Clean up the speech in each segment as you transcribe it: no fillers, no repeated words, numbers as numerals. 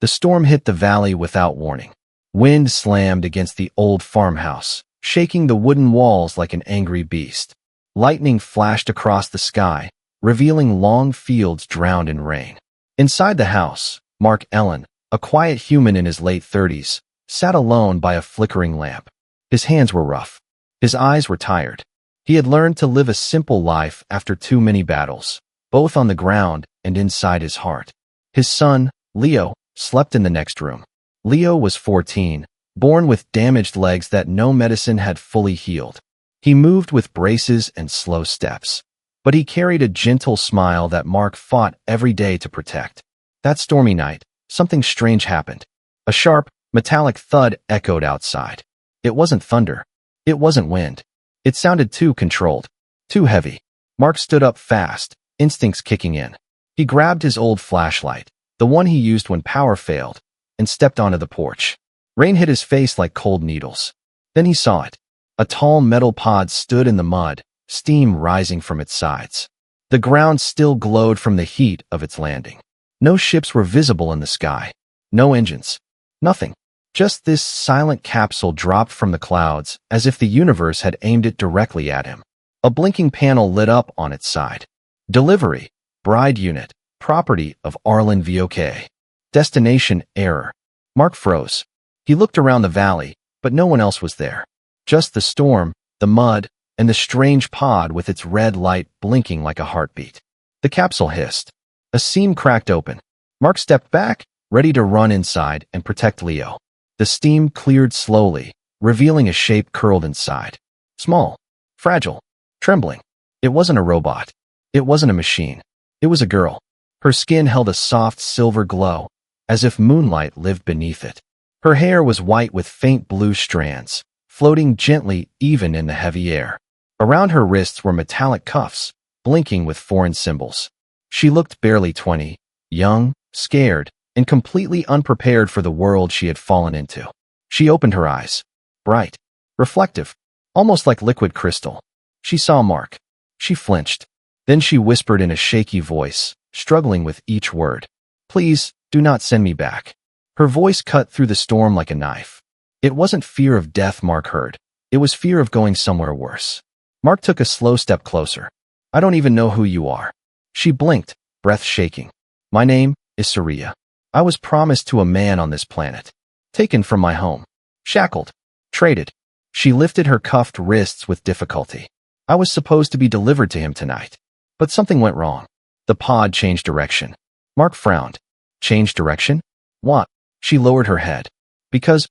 The storm hit the valley without warning. Wind slammed against the old farmhouse, shaking the wooden walls like an angry beast. Lightning flashed across the sky, revealing long fields drowned in rain. Inside the house, Mark Ellen, a quiet human in his late 30s, sat alone by a flickering lamp. His hands were rough. His eyes were tired. He had learned to live a simple life after too many battles, both on the ground and inside his heart. His son, Leo, slept in the next room. Leo was 14, born with damaged legs that no medicine had fully healed. He moved with braces and slow steps, but he carried a gentle smile that Mark fought every day to protect. That stormy night, something strange happened. A sharp, metallic thud echoed outside. It wasn't thunder. It wasn't wind. It sounded too controlled, too heavy. Mark stood up fast, instincts kicking in. He grabbed his old flashlight, the one he used when power failed, and stepped onto the porch. Rain hit his face like cold needles. Then he saw it. A tall metal pod stood in the mud, steam rising from its sides. The ground still glowed from the heat of its landing. No ships were visible in the sky. No engines. Nothing. Just this silent capsule dropped from the clouds as if the universe had aimed it directly at him. A blinking panel lit up on its side. Delivery. Bride unit. Property of Arlen VOK. Destination error. Mark froze. He looked around the valley, but no one else was there. Just the storm, the mud, and the strange pod with its red light blinking like a heartbeat. The capsule hissed. A seam cracked open. Mark stepped back, ready to run inside and protect Leo. The steam cleared slowly, revealing a shape curled inside. Small, fragile, trembling. It wasn't a robot. It wasn't a machine. It was a girl. Her skin held a soft silver glow, as if moonlight lived beneath it. Her hair was white with faint blue strands, floating gently even in the heavy air. Around her wrists were metallic cuffs, blinking with foreign symbols. She looked barely 20, young, scared, and completely unprepared for the world she had fallen into. She opened her eyes. Bright, reflective, almost like liquid crystal. She saw Mark. She flinched. Then she whispered in a shaky voice, struggling with each word. Please, do not send me back. Her voice cut through the storm like a knife. It wasn't fear of death Mark heard. It was fear of going somewhere worse. Mark took a slow step closer. I don't even know who you are. She blinked, breath shaking. My name is Saria. I was promised to a man on this planet. Taken from my home. Shackled. Traded. She lifted her cuffed wrists with difficulty. I was supposed to be delivered to him tonight. But something went wrong. The pod changed direction. Mark frowned. Changed direction? What? She lowered her head. Because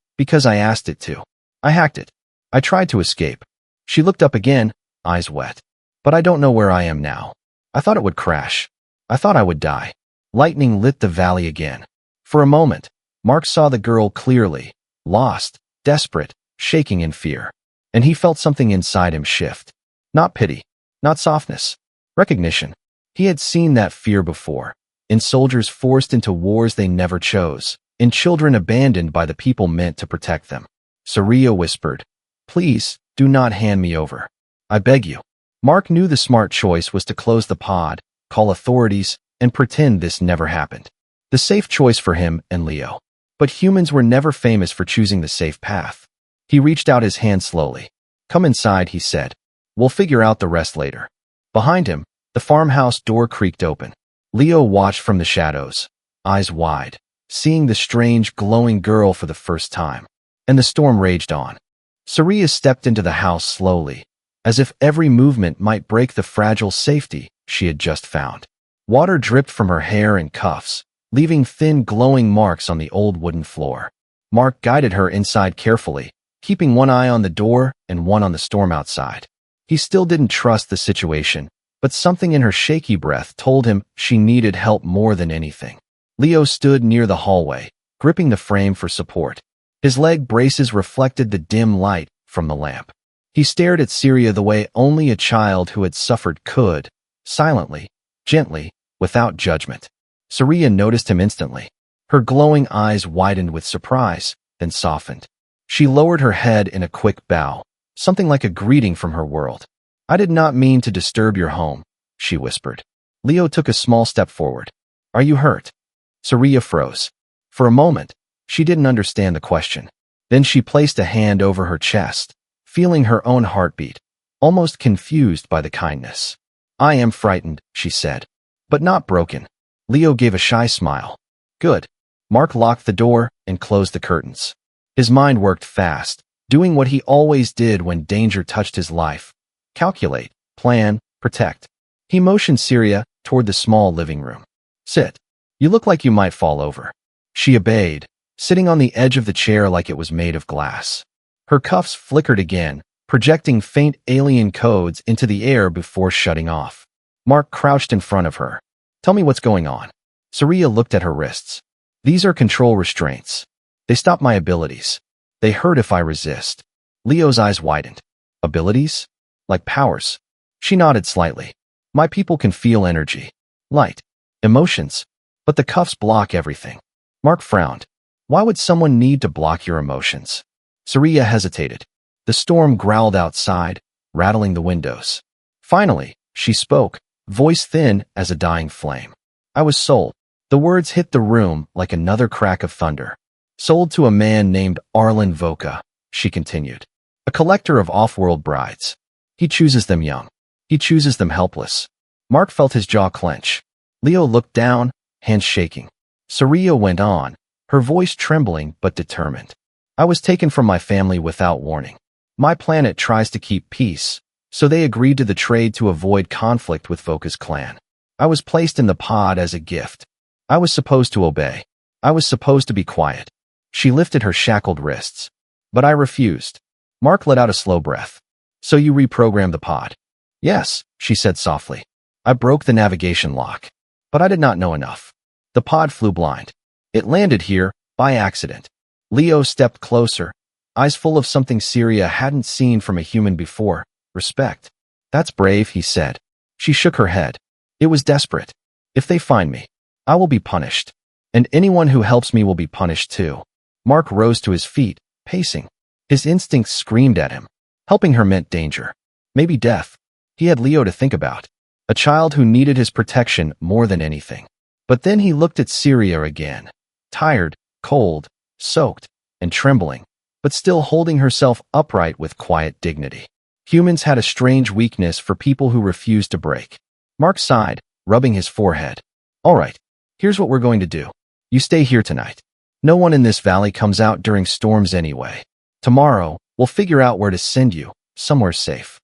I asked it to. I hacked it. I tried to escape. She looked up again, eyes wet. But I don't know where I am now. I thought it would crash. I thought I would die. Lightning lit the valley again. For a moment, Mark saw the girl clearly, lost, desperate, shaking in fear. And he felt something inside him shift. Not pity, not softness, recognition. He had seen that fear before, in soldiers forced into wars they never chose, in children abandoned by the people meant to protect them. Saria whispered, Please, do not hand me over. I beg you. Mark knew the smart choice was to close the pod, call authorities, and pretend this never happened. The safe choice for him and Leo. But humans were never famous for choosing the safe path. He reached out his hand slowly. Come inside, he said. We'll figure out the rest later. Behind him, the farmhouse door creaked open. Leo watched from the shadows, eyes wide, seeing the strange, glowing girl for the first time. And the storm raged on. Saria stepped into the house slowly, as if every movement might break the fragile safety she had just found. Water dripped from her hair and cuffs, leaving thin glowing marks on the old wooden floor. Mark guided her inside carefully, keeping one eye on the door and one on the storm outside. He still didn't trust the situation, but something in her shaky breath told him she needed help more than anything. Leo stood near the hallway, gripping the frame for support. His leg braces reflected the dim light from the lamp. He stared at Saria the way only a child who had suffered could, silently, gently, without judgment. Saria noticed him instantly. Her glowing eyes widened with surprise, then softened. She lowered her head in a quick bow, something like a greeting from her world. I did not mean to disturb your home, she whispered. Leo took a small step forward. Are you hurt? Saria froze. For a moment, she didn't understand the question. Then she placed a hand over her chest, feeling her own heartbeat, almost confused by the kindness. I am frightened, she said, but not broken. Leo gave a shy smile. Good. Mark locked the door and closed the curtains. His mind worked fast, doing what he always did when danger touched his life. Calculate, plan, protect. He motioned Syria toward the small living room. Sit. You look like you might fall over. She obeyed, sitting on the edge of the chair like it was made of glass. Her cuffs flickered again, projecting faint alien codes into the air before shutting off. Mark crouched in front of her. Tell me what's going on. Syria looked at her wrists. These are control restraints. They stop my abilities. They hurt if I resist. Leo's eyes widened. Abilities? Like powers? She nodded slightly. My people can feel energy, light, emotions, but the cuffs block everything. Mark frowned. Why would someone need to block your emotions? Syria hesitated. The storm growled outside, rattling the windows. Finally, she spoke, voice thin as a dying flame. I was sold. The words hit the room like another crack of thunder. Sold to a man named Arlen Voka, she continued. A collector of off-world brides. He chooses them young. He chooses them helpless. Mark felt his jaw clench. Leo looked down, hands shaking. Syria went on, her voice trembling but determined. I was taken from my family without warning. My planet tries to keep peace, so they agreed to the trade to avoid conflict with Voka's clan. I was placed in the pod as a gift. I was supposed to obey. I was supposed to be quiet. She lifted her shackled wrists. But I refused. Mark let out a slow breath. So you reprogrammed the pod? Yes, she said softly. I broke the navigation lock. But I did not know enough. The pod flew blind. It landed here, by accident. Leo stepped closer, eyes full of something Syria hadn't seen from a human before. Respect. That's brave, he said. She shook her head. It was desperate. If they find me, I will be punished. And anyone who helps me will be punished too. Mark rose to his feet, pacing. His instincts screamed at him. Helping her meant danger. Maybe death. He had Leo to think about. A child who needed his protection more than anything. But then he looked at Syria again. Tired, cold, soaked, and trembling, but still holding herself upright with quiet dignity. Humans had a strange weakness for people who refused to break. Mark sighed, rubbing his forehead. All right, here's what we're going to do. You stay here tonight. No one in this valley comes out during storms anyway. Tomorrow, we'll figure out where to send you, somewhere safe.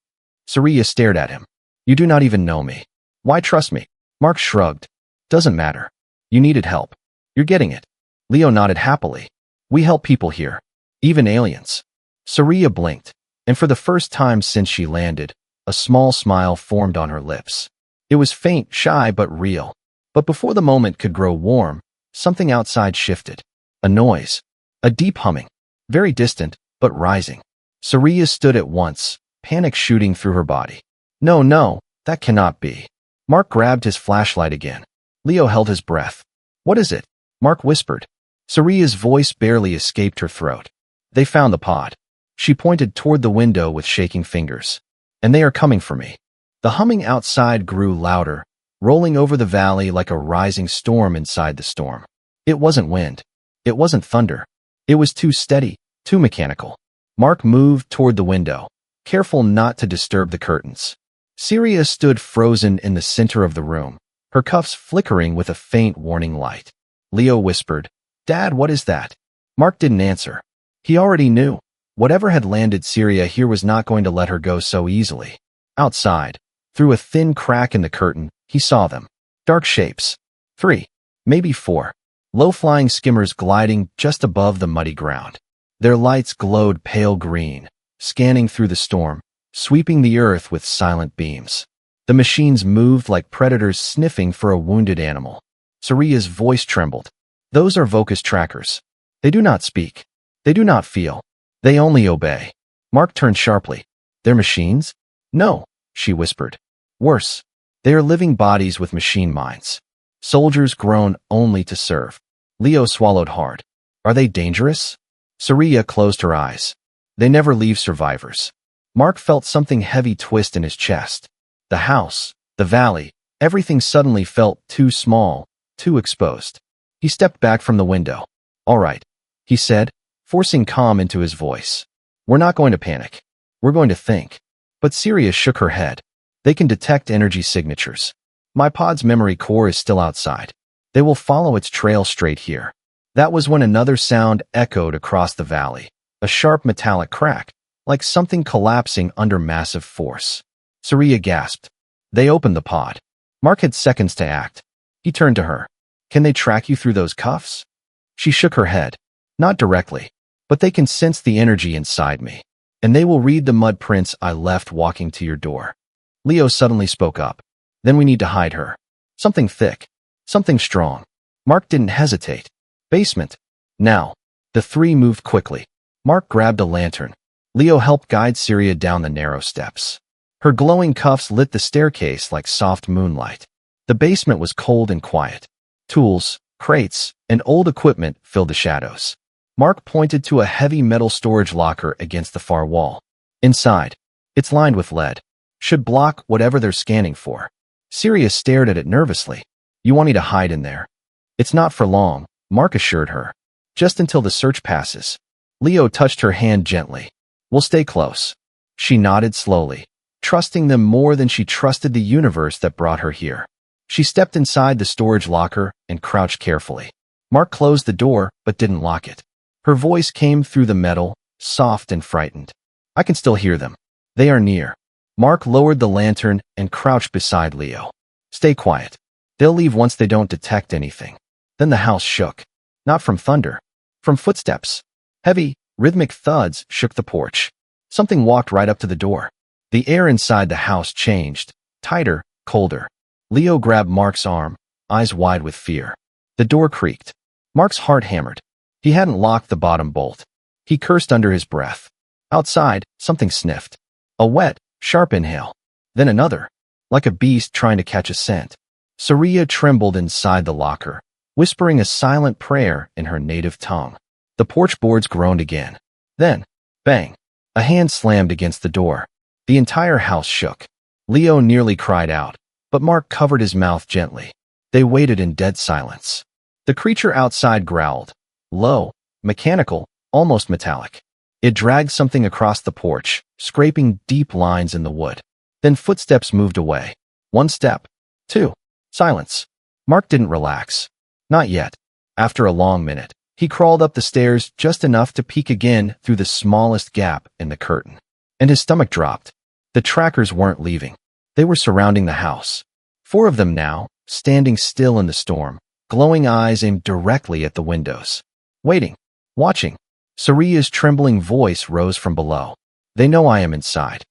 Syria stared at him. You do not even know me. Why trust me? Mark shrugged. Doesn't matter. You needed help. You're getting it. Leo nodded happily. We help people here. Even aliens. Syria blinked, and for the first time since she landed, a small smile formed on her lips. It was faint, shy, but real. But before the moment could grow warm, something outside shifted. A noise. A deep humming. Very distant, but rising. Syria stood at once, panic shooting through her body. No, that cannot be. Mark grabbed his flashlight again. Leo held his breath. What is it? Mark whispered. Syria's voice barely escaped her throat. They found the pod. She pointed toward the window with shaking fingers. And they are coming for me. The humming outside grew louder, rolling over the valley like a rising storm inside the storm. It wasn't wind. It wasn't thunder. It was too steady, too mechanical. Mark moved toward the window, careful not to disturb the curtains. Syria stood frozen in the center of the room, her cuffs flickering with a faint warning light. Leo whispered, Dad, what is that? Mark didn't answer. He already knew. Whatever had landed Syria here was not going to let her go so easily. Outside, through a thin crack in the curtain, he saw them. Dark shapes. 3, maybe 4. Low-flying skimmers gliding just above the muddy ground. Their lights glowed pale green, scanning through the storm, sweeping the earth with silent beams. The machines moved like predators sniffing for a wounded animal. Syria's voice trembled. Those are Voka's trackers. They do not speak. They do not feel. They only obey. Mark turned sharply. They're machines? No, she whispered. Worse. They are living bodies with machine minds. Soldiers grown only to serve. Leo swallowed hard. Are they dangerous? Syria closed her eyes. They never leave survivors. Mark felt something heavy twist in his chest. The house, the valley, everything suddenly felt too small, too exposed. He stepped back from the window. All right, he said, forcing calm into his voice. We're not going to panic. We're going to think. But Syria shook her head. They can detect energy signatures. My pod's memory core is still outside. They will follow its trail straight here. That was when another sound echoed across the valley. A sharp metallic crack, like something collapsing under massive force. Syria gasped. They opened the pod. Mark had seconds to act. He turned to her. Can they track you through those cuffs? She shook her head. Not directly, but they can sense the energy inside me. And they will read the mud prints I left walking to your door. Leo suddenly spoke up. Then we need to hide her. Something thick. Something strong. Mark didn't hesitate. Basement. Now. The three moved quickly. Mark grabbed a lantern. Leo helped guide Syria down the narrow steps. Her glowing cuffs lit the staircase like soft moonlight. The basement was cold and quiet. Tools, crates, and old equipment filled the shadows. Mark pointed to a heavy metal storage locker against the far wall. Inside, it's lined with lead. Should block whatever they're scanning for. Syria stared at it nervously. You want me to hide in there? It's not for long, Mark assured her. Just until the search passes. Leo touched her hand gently. We'll stay close. She nodded slowly, trusting them more than she trusted the universe that brought her here. She stepped inside the storage locker and crouched carefully. Mark closed the door but didn't lock it. Her voice came through the metal, soft and frightened. I can still hear them. They are near. Mark lowered the lantern and crouched beside Leo. Stay quiet. They'll leave once they don't detect anything. Then the house shook. Not from thunder. From footsteps. Heavy, rhythmic thuds shook the porch. Something walked right up to the door. The air inside the house changed. Tighter, colder. Leo grabbed Mark's arm, eyes wide with fear. The door creaked. Mark's heart hammered. He hadn't locked the bottom bolt. He cursed under his breath. Outside, something sniffed. A wet, sharp inhale. Then another, like a beast trying to catch a scent. Syria trembled inside the locker, whispering a silent prayer in her native tongue. The porch boards groaned again. Then, bang, a hand slammed against the door. The entire house shook. Leo nearly cried out, but Mark covered his mouth gently. They waited in dead silence. The creature outside growled. Low, mechanical, almost metallic. It dragged something across the porch, scraping deep lines in the wood. Then footsteps moved away. One step. Two. Silence. Mark didn't relax. Not yet. After a long minute, he crawled up the stairs just enough to peek again through the smallest gap in the curtain. And his stomach dropped. The trackers weren't leaving. They were surrounding the house. 4 of them now, standing still in the storm, glowing eyes aimed directly at the windows. Waiting. Watching. Syria's trembling voice rose from below. They know I am inside.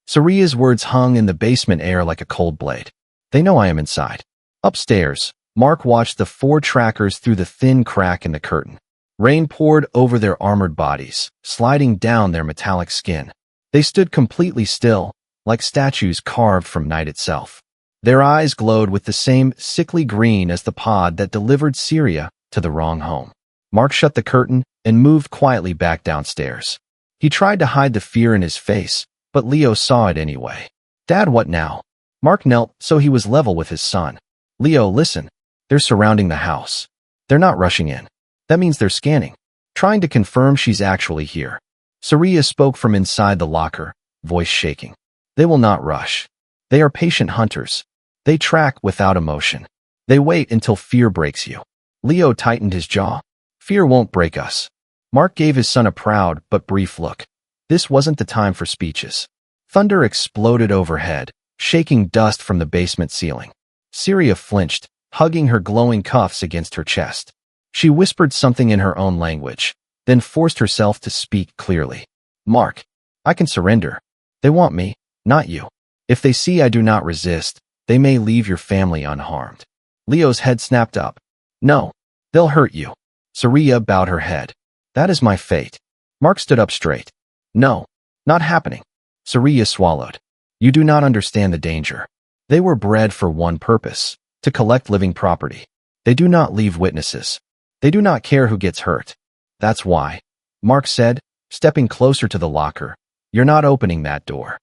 Syria's words hung in the basement air like a cold blade. They know I am inside. Upstairs, Mark watched the 4 trackers through the thin crack in the curtain. Rain poured over their armored bodies, sliding down their metallic skin. They stood completely still, like statues carved from night itself. Their eyes glowed with the same sickly green as the pod that delivered Syria to the wrong home. Mark shut the curtain and moved quietly back downstairs. He tried to hide the fear in his face, but Leo saw it anyway. Dad, what now? Mark knelt so he was level with his son. Leo, listen. They're surrounding the house. They're not rushing in. That means they're scanning, trying to confirm she's actually here. Syria spoke from inside the locker, voice shaking. They will not rush. They are patient hunters. They track without emotion. They wait until fear breaks you. Leo tightened his jaw. Fear won't break us. Mark gave his son a proud but brief look. This wasn't the time for speeches. Thunder exploded overhead, shaking dust from the basement ceiling. Syria flinched, hugging her glowing cuffs against her chest. She whispered something in her own language, then forced herself to speak clearly. Mark, I can surrender. They want me, not you. If they see I do not resist, they may leave your family unharmed. Leo's head snapped up. No, they'll hurt you. Syria bowed her head. That is my fate. Mark stood up straight. No, not happening. Syria swallowed. You do not understand the danger. They were bred for one purpose, to collect living property. They do not leave witnesses. They do not care who gets hurt. That's why, Mark said, stepping closer to the locker. You're not opening that door.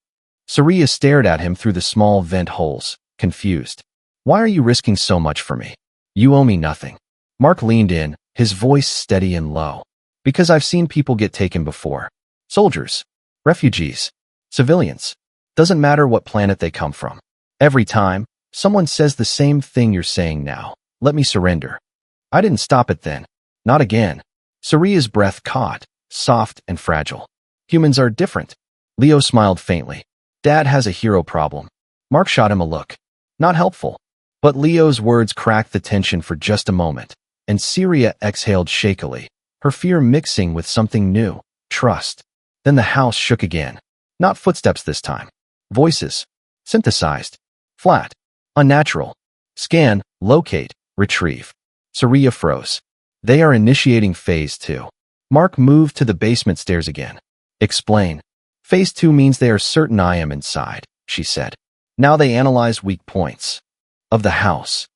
Syria stared at him through the small vent holes, confused. Why are you risking so much for me? You owe me nothing. Mark leaned in, his voice steady and low. Because I've seen people get taken before. Soldiers, refugees, civilians. Doesn't matter what planet they come from. Every time, someone says the same thing you're saying now. Let me surrender. I didn't stop it then. Not again. Saria's breath caught, soft and fragile. Humans are different. Leo smiled faintly. Dad has a hero problem. Mark shot him a look. Not helpful. But Leo's words cracked the tension for just a moment, and Syria exhaled shakily, her fear mixing with something new, trust. Then the house shook again. Not footsteps this time. Voices. Synthesized. Flat. Unnatural. Scan, locate, retrieve. Syria froze. They are initiating Phase 2. Mark moved to the basement stairs again. Explain. Phase 2 means they are certain I am inside, she said. Now they analyze weak points. Of the house.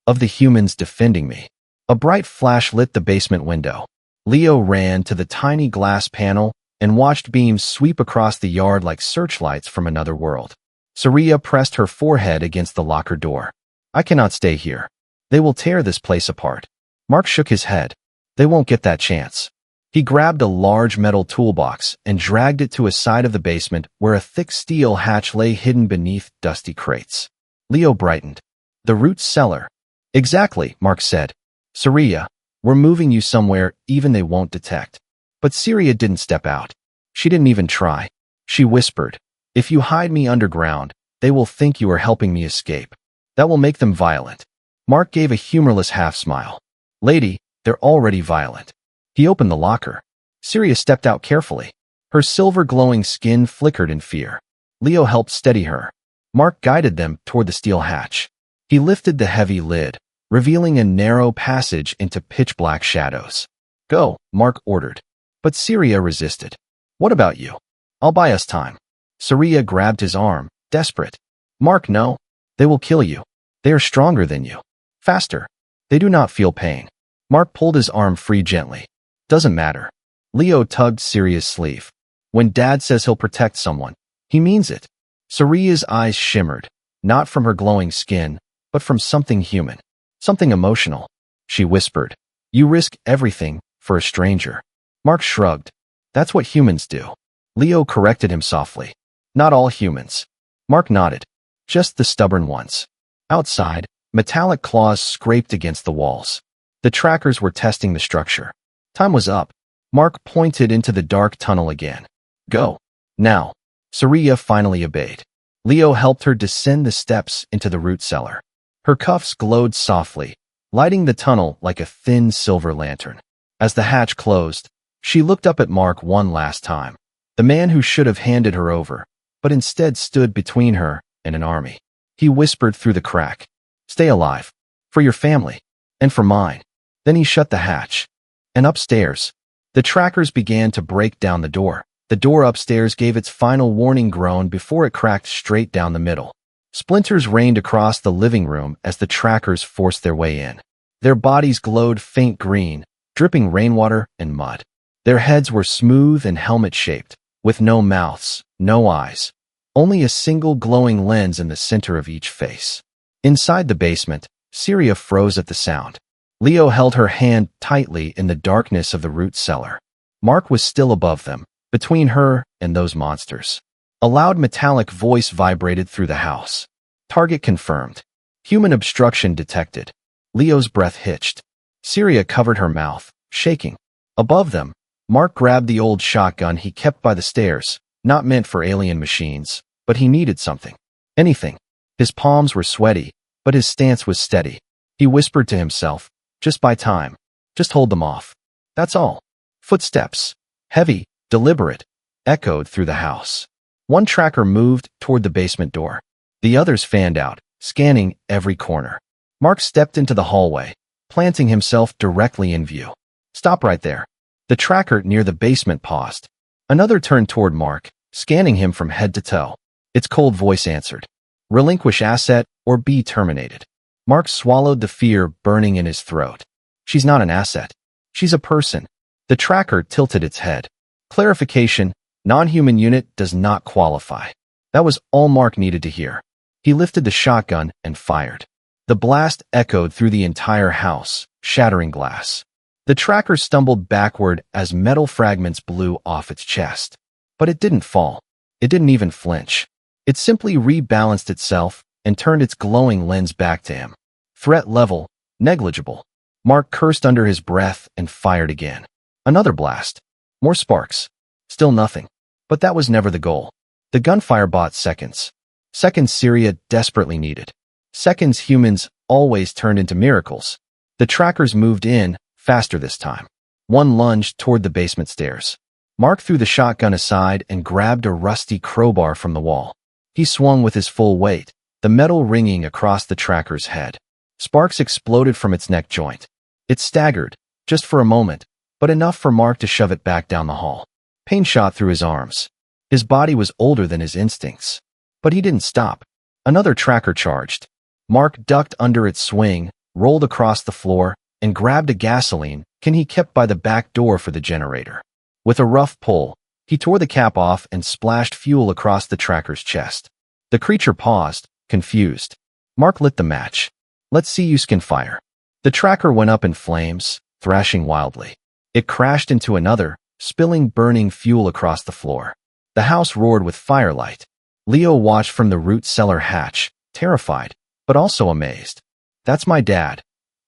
Of the humans defending me. A bright flash lit the basement window. Leo ran to the tiny glass panel and watched beams sweep across the yard like searchlights from another world. Syria pressed her forehead against the locker door. I cannot stay here. They will tear this place apart. Mark shook his head. They won't get that chance. He grabbed a large metal toolbox and dragged it to a side of the basement where a thick steel hatch lay hidden beneath dusty crates. Leo brightened. The root cellar. Exactly, Mark said. Syria, we're moving you somewhere even they won't detect. But Syria didn't step out. She didn't even try. She whispered, if you hide me underground, they will think you are helping me escape. That will make them violent. Mark gave a humorless half-smile. Lady, they're already violent. He opened the locker. Syria stepped out carefully. Her silver-glowing skin flickered in fear. Leo helped steady her. Mark guided them toward the steel hatch. He lifted the heavy lid, revealing a narrow passage into pitch-black shadows. Go, Mark ordered. But Syria resisted. What about you? I'll buy us time. Syria grabbed his arm, desperate. Mark, no. They will kill you. They are stronger than you. Faster. They do not feel pain. Mark pulled his arm free gently. Doesn't matter. Leo tugged Syria's sleeve. When Dad says he'll protect someone, he means it. Syria's eyes shimmered, not from her glowing skin, but from something human. Something emotional. She whispered, you risk everything for a stranger. Mark shrugged. That's what humans do. Leo corrected him softly. Not all humans. Mark nodded. Just the stubborn ones. Outside, metallic claws scraped against the walls. The trackers were testing the structure. Time was up. Mark pointed into the dark tunnel again. Go. Now. Syria finally obeyed. Leo helped her descend the steps into the root cellar. Her cuffs glowed softly, lighting the tunnel like a thin silver lantern. As the hatch closed, she looked up at Mark one last time, the man who should have handed her over, but instead stood between her and an army. He whispered through the crack, stay alive. For your family. And for mine. Then he shut the hatch. And upstairs, the trackers began to break down the door. The door upstairs gave its final warning groan before it cracked straight down the middle. Splinters rained across the living room as the trackers forced their way in. Their bodies glowed faint green, dripping rainwater and mud. Their heads were smooth and helmet-shaped, with no mouths, no eyes, only a single glowing lens in the center of each face. Inside the basement, Syria froze at the sound. Leo held her hand tightly in the darkness of the root cellar. Mark was still above them, between her and those monsters. A loud metallic voice vibrated through the house. Target confirmed. Human obstruction detected. Leo's breath hitched. Syria covered her mouth, shaking. Above them, Mark grabbed the old shotgun he kept by the stairs, not meant for alien machines, but he needed something. Anything. His palms were sweaty, but his stance was steady. He whispered to himself, just buy time. Just hold them off. That's all. Footsteps, heavy, deliberate, echoed through the house. One tracker moved toward the basement door. The others fanned out, scanning every corner. Mark stepped into the hallway, planting himself directly in view. Stop right there. The tracker near the basement paused. Another turned toward Mark, scanning him from head to toe. Its cold voice answered. Relinquish asset or be terminated. Mark swallowed the fear burning in his throat. She's not an asset. She's a person. The tracker tilted its head. Clarification, non-human unit does not qualify. That was all Mark needed to hear. He lifted the shotgun and fired. The blast echoed through the entire house, shattering glass. The tracker stumbled backward as metal fragments blew off its chest. But it didn't fall. It didn't even flinch. It simply rebalanced itself and turned its glowing lens back to him. Threat level, negligible. Mark cursed under his breath and fired again. Another blast. More sparks. Still nothing. But that was never the goal. The gunfire bought seconds. Seconds Syria desperately needed. Seconds humans always turned into miracles. The trackers moved in, faster this time. One lunged toward the basement stairs. Mark threw the shotgun aside and grabbed a rusty crowbar from the wall. He swung with his full weight, the metal ringing across the tracker's head. Sparks exploded from its neck joint. It staggered, just for a moment, but enough for Mark to shove it back down the hall. Pain shot through his arms. His body was older than his instincts. But he didn't stop. Another tracker charged. Mark ducked under its swing, rolled across the floor, and grabbed a gasoline can he kept by the back door for the generator. With a rough pull, he tore the cap off and splashed fuel across the tracker's chest. The creature paused, confused. Mark lit the match. Let's see you skin fire. The tracker went up in flames, thrashing wildly. It crashed into another, spilling burning fuel across the floor. The house roared with firelight. Leo watched from the root cellar hatch, terrified, but also amazed. That's my dad,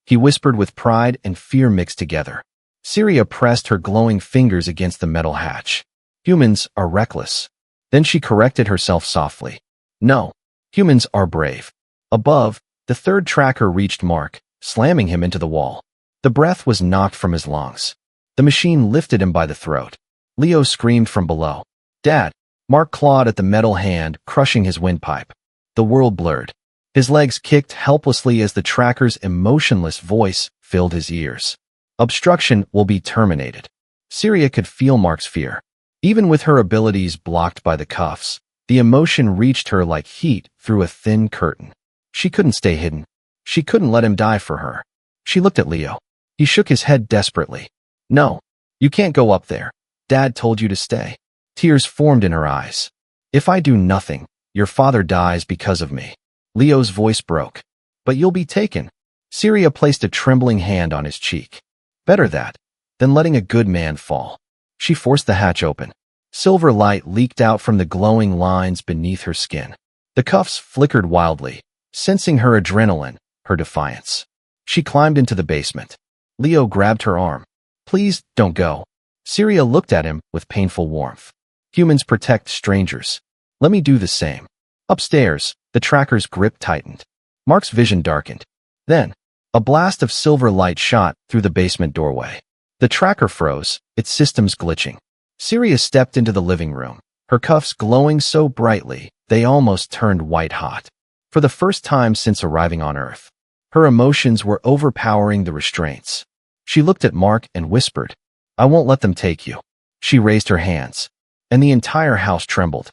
he whispered with pride and fear mixed together. Syria pressed her glowing fingers against the metal hatch. Humans are reckless. Then she corrected herself softly. No, humans are brave. Above, the third tracker reached Mark, slamming him into the wall. The breath was knocked from his lungs. The machine lifted him by the throat. Leo screamed from below. Dad! Mark clawed at the metal hand, crushing his windpipe. The world blurred. His legs kicked helplessly as the tracker's emotionless voice filled his ears. Obstruction will be terminated. Syria could feel Mark's fear. Even with her abilities blocked by the cuffs, the emotion reached her like heat through a thin curtain. She couldn't stay hidden. She couldn't let him die for her. She looked at Leo. He shook his head desperately. No, you can't go up there. Dad told you to stay. Tears formed in her eyes. If I do nothing, your father dies because of me. Leo's voice broke. But you'll be taken. Syria placed a trembling hand on his cheek. Better that, than letting a good man fall. She forced the hatch open. Silver light leaked out from the glowing lines beneath her skin. The cuffs flickered wildly, sensing her adrenaline, her defiance. She climbed into the basement. Leo grabbed her arm. Please, don't go. Syria looked at him with painful warmth. Humans protect strangers. Let me do the same. Upstairs, the tracker's grip tightened. Mark's vision darkened. Then, a blast of silver light shot through the basement doorway. The tracker froze, its systems glitching. Syria stepped into the living room, her cuffs glowing so brightly they almost turned white-hot. For the first time since arriving on Earth, her emotions were overpowering the restraints. She looked at Mark and whispered, I won't let them take you. She raised her hands, and the entire house trembled.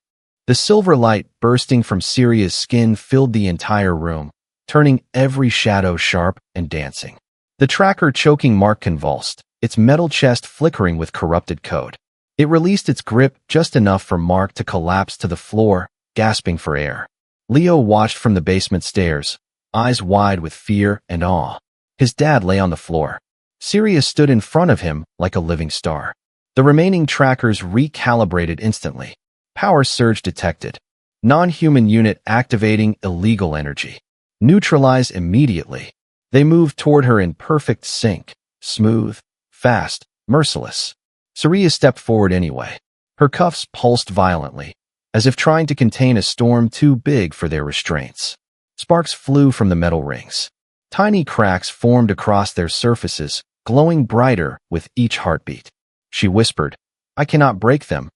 The silver light bursting from Syria's skin filled the entire room, turning every shadow sharp and dancing. The tracker choking Mark convulsed, its metal chest flickering with corrupted code. It released its grip just enough for Mark to collapse to the floor, gasping for air. Leo watched from the basement stairs, eyes wide with fear and awe. His dad lay on the floor. Syria stood in front of him like a living star. The remaining trackers recalibrated instantly. Power surge detected. Non-human unit activating illegal energy. Neutralize immediately. They moved toward her in perfect sync, smooth, fast, merciless. Syria stepped forward anyway. Her cuffs pulsed violently, as if trying to contain a storm too big for their restraints. Sparks flew from the metal rings. Tiny cracks formed across their surfaces, glowing brighter with each heartbeat. She whispered, I cannot break them,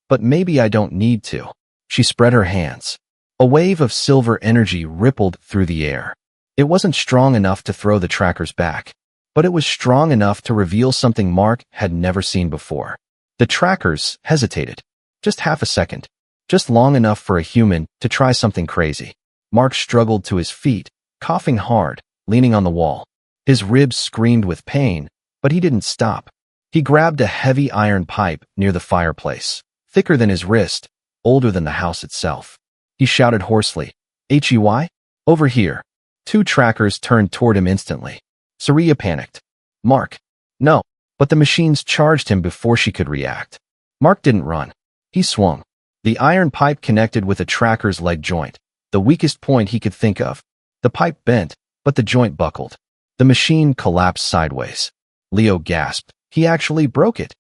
but maybe I don't need to. She spread her hands. A wave of silver energy rippled through the air. It wasn't strong enough to throw the trackers back, but it was strong enough to reveal something Mark had never seen before. The trackers hesitated. Just half a second. Just long enough for a human to try something crazy. Mark struggled to his feet, coughing hard, leaning on the wall. His ribs screamed with pain, but he didn't stop. He grabbed a heavy iron pipe near the fireplace, thicker than his wrist, older than the house itself. He shouted hoarsely, HFY? Over here. Two trackers turned toward him instantly. Syria panicked. Mark. No, but the machines charged him before she could react. Mark didn't run. He swung. The iron pipe connected with a tracker's leg joint, the weakest point he could think of. The pipe bent, but the joint buckled. The machine collapsed sideways. Leo gasped. He actually broke it.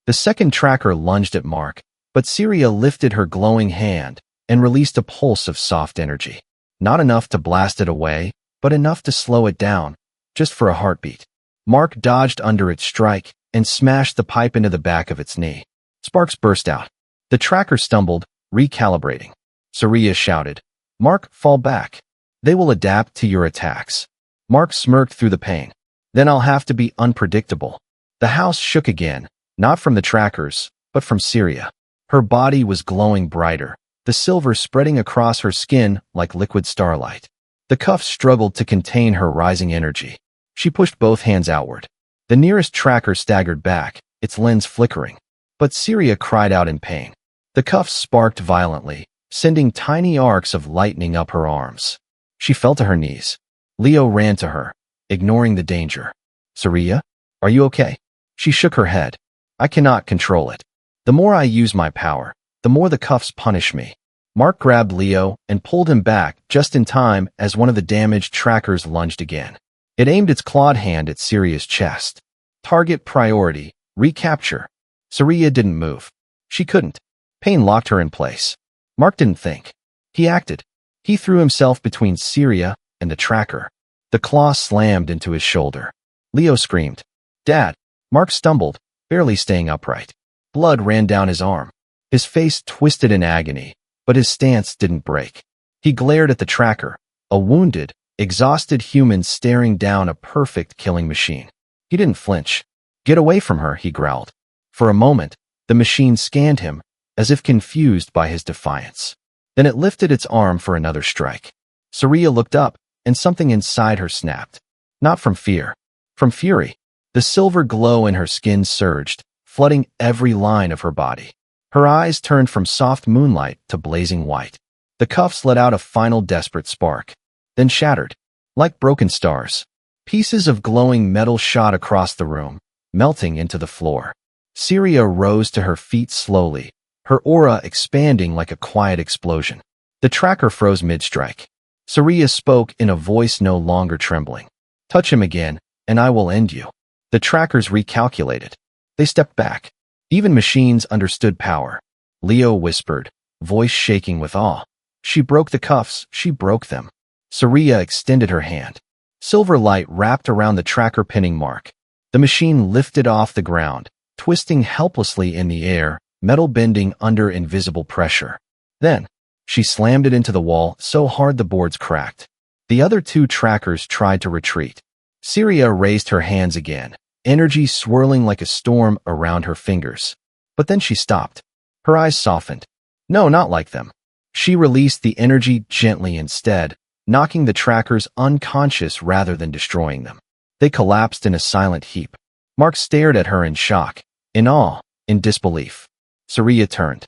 The second tracker lunged at Mark, but Syria lifted her glowing hand and released a pulse of soft energy. Not enough to blast it away, but enough to slow it down, just for a heartbeat. Mark dodged under its strike and smashed the pipe into the back of its knee. Sparks burst out. The tracker stumbled, recalibrating. Syria shouted, "Mark, fall back. They will adapt to your attacks." Mark smirked through the pain. "Then I'll have to be unpredictable." The house shook again, not from the trackers, but from Syria. Her body was glowing brighter, the silver spreading across her skin like liquid starlight. The cuffs struggled to contain her rising energy. She pushed both hands outward. The nearest tracker staggered back, its lens flickering. But Syria cried out in pain. The cuffs sparked violently, sending tiny arcs of lightning up her arms. She fell to her knees. Leo ran to her, ignoring the danger. "Syria, are you okay?" She shook her head. "I cannot control it. The more I use my power, the more the cuffs punish me." Mark grabbed Leo and pulled him back just in time as one of the damaged trackers lunged again. It aimed its clawed hand at Syria's chest. Target priority, recapture. Syria didn't move. She couldn't. Pain locked her in place. Mark didn't think. He acted. He threw himself between Syria and the tracker. The claw slammed into his shoulder. Leo screamed, "Dad!" Mark stumbled, barely staying upright. Blood ran down his arm. His face twisted in agony, but his stance didn't break. He glared at the tracker, a wounded, exhausted human staring down a perfect killing machine. He didn't flinch. "Get away from her," he growled. For a moment, the machine scanned him, as if confused by his defiance. Then it lifted its arm for another strike. Syria looked up, and something inside her snapped. Not from fear, from fury. The silver glow in her skin surged, flooding every line of her body. Her eyes turned from soft moonlight to blazing white. The cuffs let out a final desperate spark, then shattered. Like broken stars, pieces of glowing metal shot across the room, melting into the floor. Syria rose to her feet slowly, her aura expanding like a quiet explosion. The tracker froze mid-strike. Syria spoke in a voice no longer trembling. "Touch him again, and I will end you." The trackers recalculated. They stepped back. Even machines understood power. Leo whispered, voice shaking with awe. "She broke the cuffs, she broke them." Syria extended her hand. Silver light wrapped around the tracker pinning Mark. The machine lifted off the ground, twisting helplessly in the air, metal bending under invisible pressure. Then, she slammed it into the wall so hard the boards cracked. The other two trackers tried to retreat. Syria raised her hands again, energy swirling like a storm around her fingers. But then she stopped. Her eyes softened. No, not like them. She released the energy gently instead, knocking the trackers unconscious rather than destroying them. They collapsed in a silent heap. Mark stared at her in shock, in awe, in disbelief. Syria turned.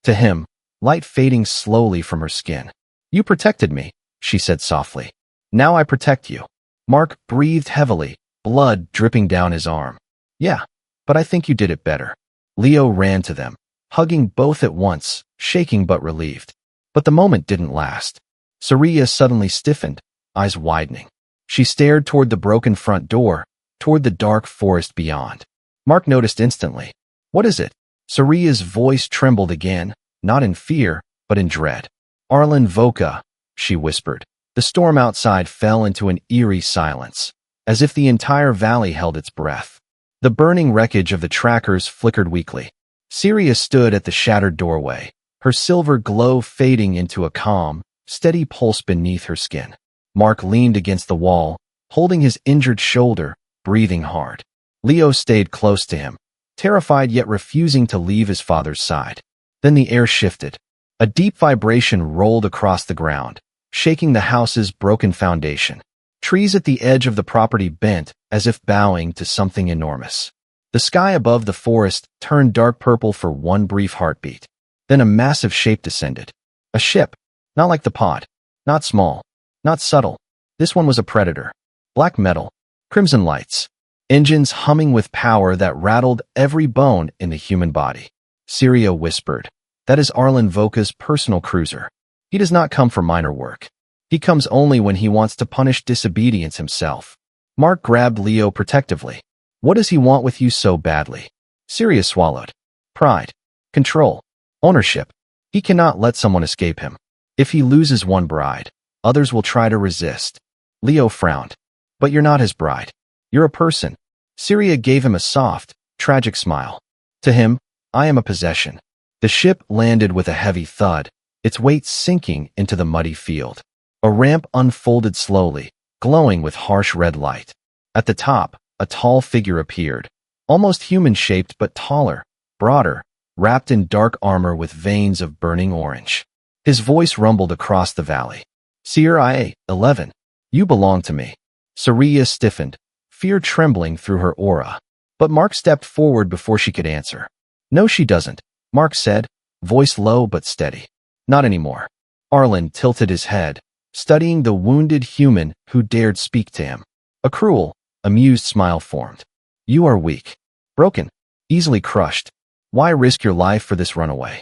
To him, light fading slowly from her skin. "You protected me," she said softly. "Now I protect you." Mark breathed heavily, blood dripping down his arm. "Yeah, but I think you did it better." Leo ran to them, hugging both at once, shaking but relieved. But the moment didn't last. Syria suddenly stiffened, eyes widening. She stared toward the broken front door, toward the dark forest beyond. Mark noticed instantly. "What is it?" Syria's voice trembled again, not in fear, but in dread. "Arlen Voka," she whispered. The storm outside fell into an eerie silence, as if the entire valley held its breath. The burning wreckage of the trackers flickered weakly. Syria stood at the shattered doorway, her silver glow fading into a calm, steady pulse beneath her skin. Mark leaned against the wall, holding his injured shoulder, breathing hard. Leo stayed close to him, terrified yet refusing to leave his father's side. Then the air shifted. A deep vibration rolled across the ground, shaking the house's broken foundation. Trees at the edge of the property bent, as if bowing to something enormous. The sky above the forest turned dark purple for one brief heartbeat. Then a massive shape descended. A ship, not like the pod, not small, not subtle. This one was a predator. Black metal, crimson lights. engines humming with power that rattled every bone in the human body. Syria whispered, "That is Arlen Voka's personal cruiser. He does not come for minor work. He comes only when he wants to punish disobedience himself." Mark grabbed Leo protectively. "What does he want with you so badly?" Syria swallowed. "Pride. Control. Ownership. He cannot let someone escape him. If he loses one bride, others will try to resist." Leo frowned. "But you're not his bride. You're a person." Syria gave him a soft, tragic smile. "To him, I am a possession." The ship landed with a heavy thud, its weight sinking into the muddy field. A ramp unfolded slowly, glowing with harsh red light. At the top, a tall figure appeared, almost human-shaped but taller, broader, wrapped in dark armor with veins of burning orange. His voice rumbled across the valley. "Scifi 11. You belong to me." Syria stiffened, fear trembling through her aura. But Mark stepped forward before she could answer. "No, she doesn't," Mark said, voice low but steady. "Not anymore." Arlen tilted his head, studying the wounded human who dared speak to him. A cruel, amused smile formed. "You are weak. Broken. Easily crushed. Why risk your life for this runaway?"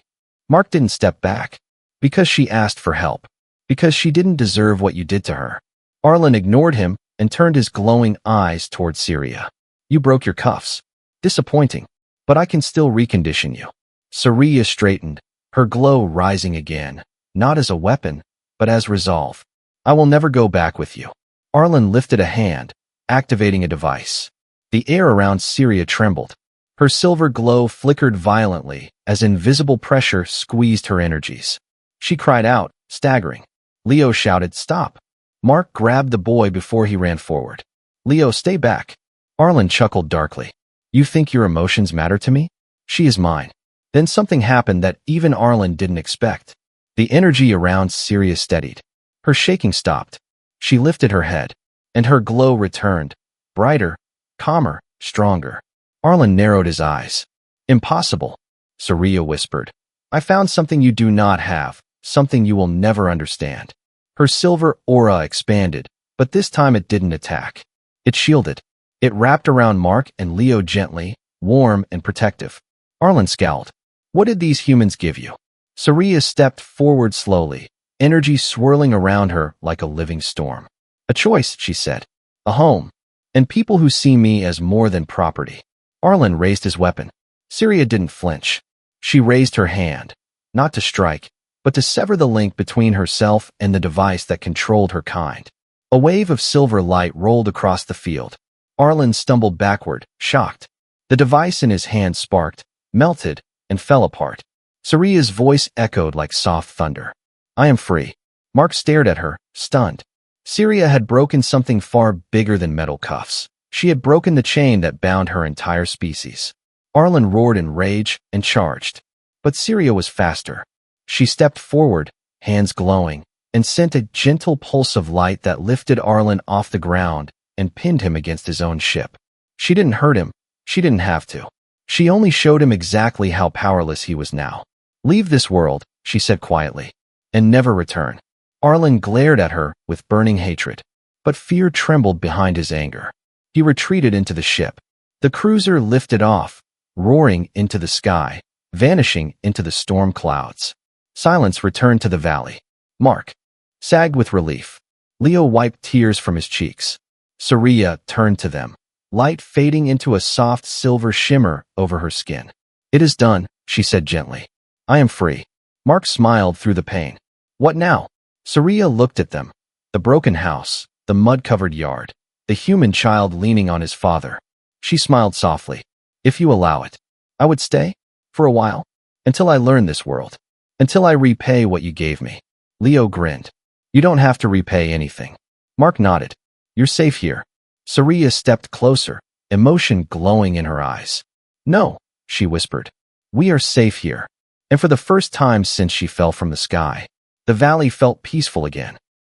Mark didn't step back. "Because she asked for help. Because she didn't deserve what you did to her." Arlen ignored him and turned his glowing eyes toward Syria. "You broke your cuffs. Disappointing. But I can still recondition you." Syria straightened, her glow rising again, not as a weapon, but as resolve. "I will never go back with you." Arlen lifted a hand, activating a device. The air around Syria trembled. Her silver glow flickered violently as invisible pressure squeezed her energies. She cried out, staggering. Leo shouted, "Stop!" Mark grabbed the boy before he ran forward. "Leo, stay back." Arlen chuckled darkly. "You think your emotions matter to me? She is mine." Then something happened that even Arlen didn't expect. The energy around Syria steadied. Her shaking stopped. She lifted her head, and her glow returned, brighter, calmer, stronger. Arlen narrowed his eyes. "Impossible," Syria whispered. "I found something you do not have, something you will never understand." Her silver aura expanded, but this time it didn't attack. It shielded. It wrapped around Mark and Leo gently, warm and protective. Arlen scowled. "What did these humans give you?" Syria stepped forward slowly, energy swirling around her like a living storm. "A choice," she said. "A home. And people who see me as more than property." Arlen raised his weapon. Syria didn't flinch. She raised her hand, not to strike, but to sever the link between herself and the device that controlled her kind. A wave of silver light rolled across the field. Arlen stumbled backward, shocked. The device in his hand sparked, melted, and fell apart. Syria's voice echoed like soft thunder. "I am free." Mark stared at her, stunned. Syria had broken something far bigger than metal cuffs. She had broken the chain that bound her entire species. Arlen roared in rage and charged. But Syria was faster. She stepped forward, hands glowing, and sent a gentle pulse of light that lifted Arlen off the ground and pinned him against his own ship. She didn't hurt him. She didn't have to. She only showed him exactly how powerless he was now. "Leave this world," she said quietly, "and never return." Arlen glared at her with burning hatred, but fear trembled behind his anger. He retreated into the ship. The cruiser lifted off, roaring into the sky, vanishing into the storm clouds. Silence returned to the valley. Mark sagged with relief. Leo wiped tears from his cheeks. Syria turned to them, light fading into a soft silver shimmer over her skin. "It is done," she said gently. "I am free." Mark smiled through the pain. "What now?" Syria looked at them. The broken house, the mud-covered yard, the human child leaning on his father. She smiled softly. "If you allow it, I would stay, for a while, until I learn this world, until I repay what you gave me." Leo grinned. "You don't have to repay anything." Mark nodded. "You're safe here." Syria stepped closer, emotion glowing in her eyes. "No," she whispered. "We are safe here." And for the first time since she fell from the sky, the valley felt peaceful again.